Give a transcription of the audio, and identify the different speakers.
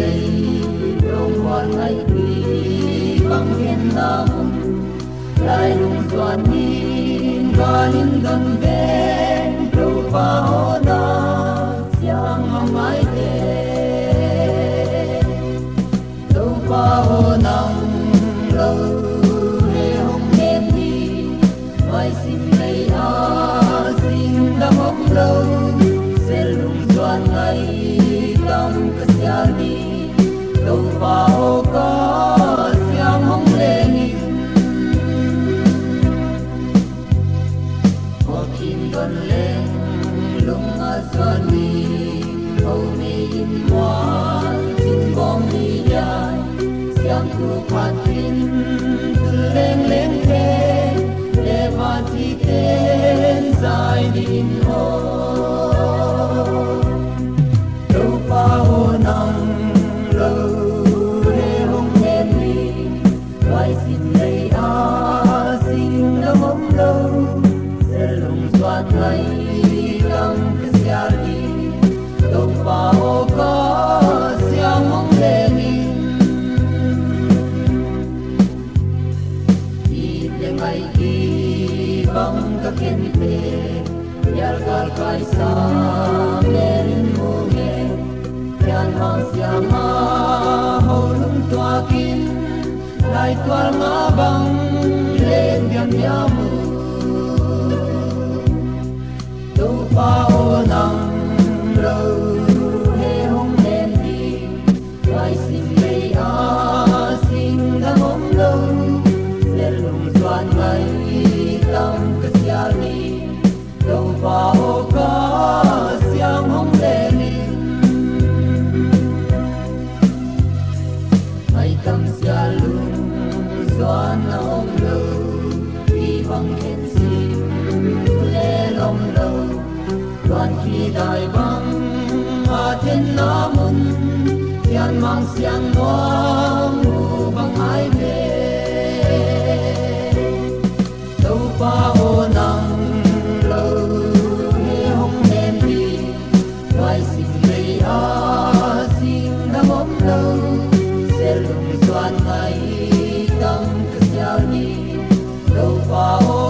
Speaker 1: lây đông hoàn ngày kỳ bằng hiền nam lại lùng doan nhìn và nhìn gần bên đâu và hô na siang hong mai thế đâu và hô nang lâu hê hong nên đi mai xin lấy xin đam hong lâu sẽ lùng doan ngày tâm kasiali đâu và hô có siang hong lên gần lên lung xuân đi âu mi in hoa xin bom đi dài xiang tu khoan tin từ lên lên thế để mà chi tên dài đi hồ đâu pha hồ nắng lâu để hông nên đi vai xin lấy xin đâm ấm lâu doan ngày tâm kasiali đâu vào có siang mong lên đi lên ngày đi bằng các kiến thể yar kal kai sa merin muge yan mang siang ma holung tua kin lai tua nga bang lên yan yamu đâu bao năm lâu hê hông nên đi vai xin lấy xin đã ôm lâu sẽ lùng doan ngày tâm kasiali đâu bao có siang hông lên ngày tâm sia lùng doan ôm lâu đi bằng khen xin lê lòng lâu đoàn khi đại băng thiên namun yan mang siang noang bằng ai về đâu pa o nang lâu hê hong nên đi vai xin lấy xin đam ôm lâu sẽ lùng doan ngày tâm kasiali đâu pa o